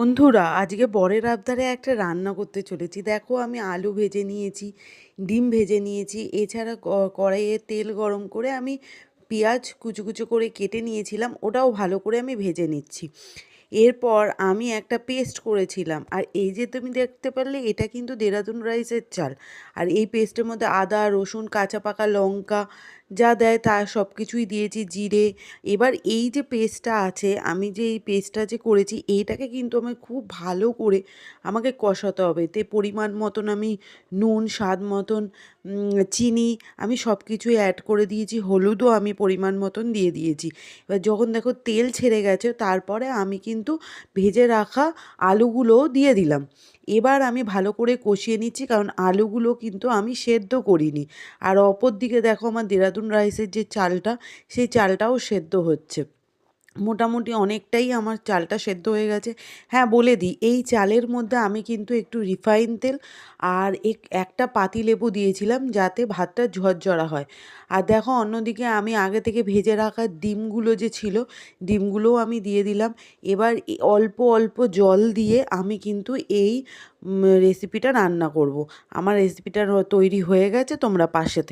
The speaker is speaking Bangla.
বন্ধুরা, আজকে বরের আবদারে একটা রান্না করতে চলেছি। দেখো, আমি আলু ভেজে নিয়েছি, ডিম ভেজে নিয়েছি, এছাড়া কড়াইয়ে তেল গরম করে আমি পেঁয়াজ কুচো কুচো করে কেটে নিয়েছিলাম, ওটাও ভালো করে আমি ভেজে নিচ্ছি। এরপর আমি একটা পেস্ট করেছিলাম, আর এই যে তুমি দেখতে পারলে এটা কিন্তু দেরাদুন রাইসের চাল। আর এই পেস্টের মধ্যে আদা, রসুন, কাঁচা পাকা লঙ্কা যা দেয় তা সব কিছুই দিয়েছি, জিরে। এবার এই যে পেস্টটা আছে, আমি যে এই পেস্টটা যে করেছি, এইটাকে কিন্তু আমি খুব ভালো করে আমাকে কষাতে হবে। এতে পরিমাণ মতন আমি নুন, স্বাদ মতন চিনি আমি সব কিছুই অ্যাড করে দিয়েছি, হলুদও আমি পরিমাণ মতন দিয়ে দিয়েছি। এবার যখন দেখো তেল ছেড়ে গেছে, তারপরে আমি কিন্তু ভেজে রাখা আলুগুলোও দিয়ে দিলাম। এবার আমি ভালো করে কষিয়ে নিচ্ছি, কারণ আলুগুলো কিন্তু আমি সেদ্ধ করিনি। আর অপর দিকে দেখো, আমার দেরাদুন রাইসের যে চালটা, সেই চালটাও সেদ্ধ হচ্ছে। মোটামুটি অনেকটাই আমার চালটা সেদ্ধ হয়ে গেছে। হ্যাঁ, বলে দিই, এই চালের মধ্যে আমি কিন্তু একটু রিফাইন তেল আর একটা পাতিলেবু দিয়েছিলাম, যাতে ভাতটা ঝরঝরা হয়। আর দেখো, অন্যদিকে আমি আগে থেকে ভেজে রাখা ডিমগুলো যে ছিল, ডিমগুলোও আমি দিয়ে দিলাম। এবার অল্প অল্প জল দিয়ে আমি কিন্তু এই রেসিপিটা রান্না করব। আমার রেসিপিটা তৈরি হয়ে গেছে, তোমরা পাশে থেকো।